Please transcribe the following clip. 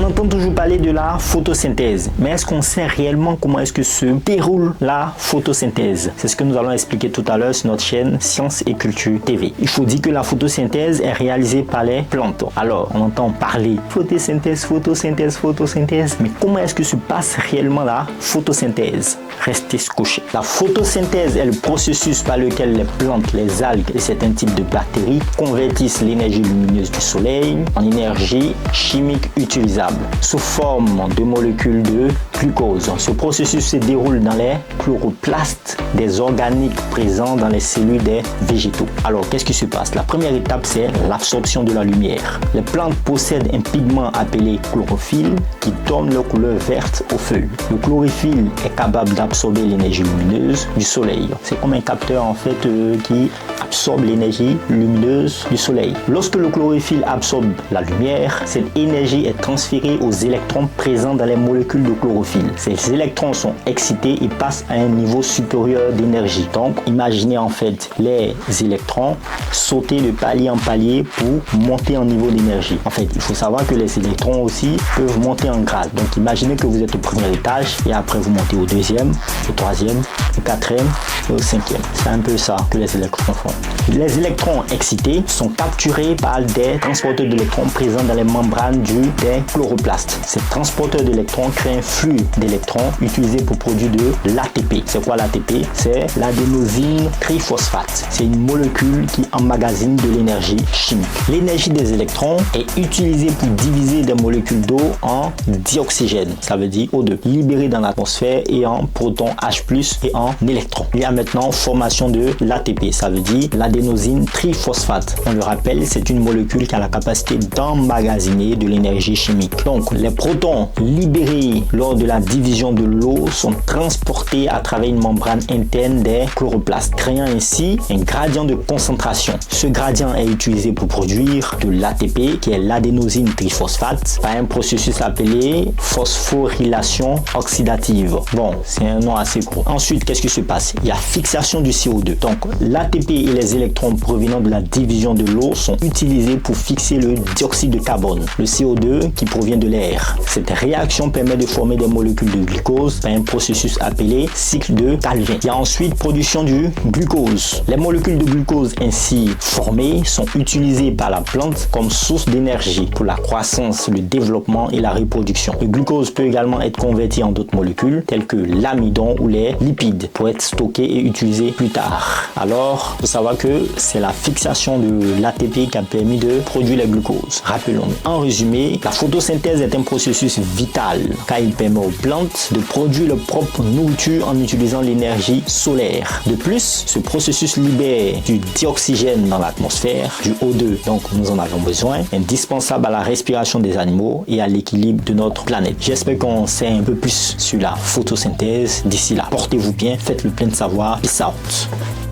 entend toujours parler de la photosynthèse, mais est-ce qu'on sait réellement comment est-ce que se déroule la photosynthèse? C'est ce que nous allons expliquer tout à l'heure sur notre chaîne Sciences et Culture TV. Il faut dire que la photosynthèse est réalisée par les plantes. Alors, on entend parler photosynthèse, photosynthèse, photosynthèse, mais comment est-ce que se passe réellement la photosynthèse? Restez scotchés. La photosynthèse est le processus par lequel les plantes, les algues et certains types de bactéries convertissent l'énergie lumineuse du soleil en énergie chimique utilisable sous forme de molécules de glucose. Ce processus se déroule dans les chloroplastes des organiques présents dans les cellules des végétaux. Alors, qu'est-ce qui se passe? La première étape, c'est l'absorption de la lumière. Les plantes possèdent un pigment appelé chlorophylle qui donne leur couleur verte aux feuilles. Le chlorophylle est capable d'absorber l'énergie lumineuse du soleil. C'est comme un capteur en fait qui absorbe l'énergie lumineuse du soleil. Lorsque le chlorophylle absorbe la lumière, cette énergie est transférée aux électrons présents dans les molécules de chlorophylle. Ces électrons sont excités et passent à un niveau supérieur d'énergie. Donc, imaginez en fait les électrons sauter de palier en palier pour monter en niveau d'énergie. En fait, il faut savoir que les électrons aussi peuvent monter en grade. Donc, imaginez que vous êtes au premier étage et après vous montez au deuxième, au troisième, au quatrième et au cinquième. C'est un peu ça que les électrons font. Les électrons excités sont capturés par des transporteurs d'électrons présents dans les membranes des chloroplastes. Ces transporteurs d'électrons créent un flux d'électrons utilisé pour produire de l'ATP. C'est quoi l'ATP? C'est l'adénosine triphosphate. C'est une molécule qui emmagasine de l'énergie chimique. L'énergie des électrons est utilisée pour diviser des molécules d'eau en dioxygène, ça veut dire O2, libéré dans l'atmosphère, et en protons H+, et en électrons. Il y a maintenant formation de l'ATP, ça veut dire l'adénosine triphosphate. On le rappelle, c'est une molécule qui a la capacité d'emmagasiner de l'énergie chimique. Donc, les protons libérés lors de la division de l'eau sont transportés à travers une membrane interne des chloroplastes, créant ainsi un gradient de concentration. Ce gradient est utilisé pour produire de l'ATP, qui est l'adénosine triphosphate, par un processus appelé phosphorylation oxydative. Bon, c'est un nom assez gros. Ensuite, qu'est-ce qui se passe? Il y a fixation du CO2. Donc, l'ATP et les électrons provenant de la division de l'eau sont utilisés pour fixer le dioxyde de carbone, le CO2 qui provient de l'air. Cette réaction permet de former des molécules de glucose par un processus appelé cycle de Calvin. Il y a ensuite production du glucose. Les molécules de glucose ainsi formées sont utilisées par la plante comme source d'énergie pour la croissance, le développement et la reproduction. Le glucose peut également être converti en d'autres molécules telles que l'amidon ou les lipides pour être stocké et utilisé plus tard. Alors, il faut savoir que c'est la fixation de l'ATP qui a permis de produire le glucose. Rappelons-nous. En résumé, la photosynthèse est un processus vital car il permet aux plantes de produire leur propre nourriture en utilisant l'énergie solaire. De plus, ce processus libère du dioxygène dans l'atmosphère, du O2, donc nous en avons besoin, indispensable à la respiration des animaux et à l'équilibre de notre planète. J'espère qu'on sait un peu plus sur la photosynthèse. D'ici là, portez-vous bien, faites le plein de savoir. Peace out.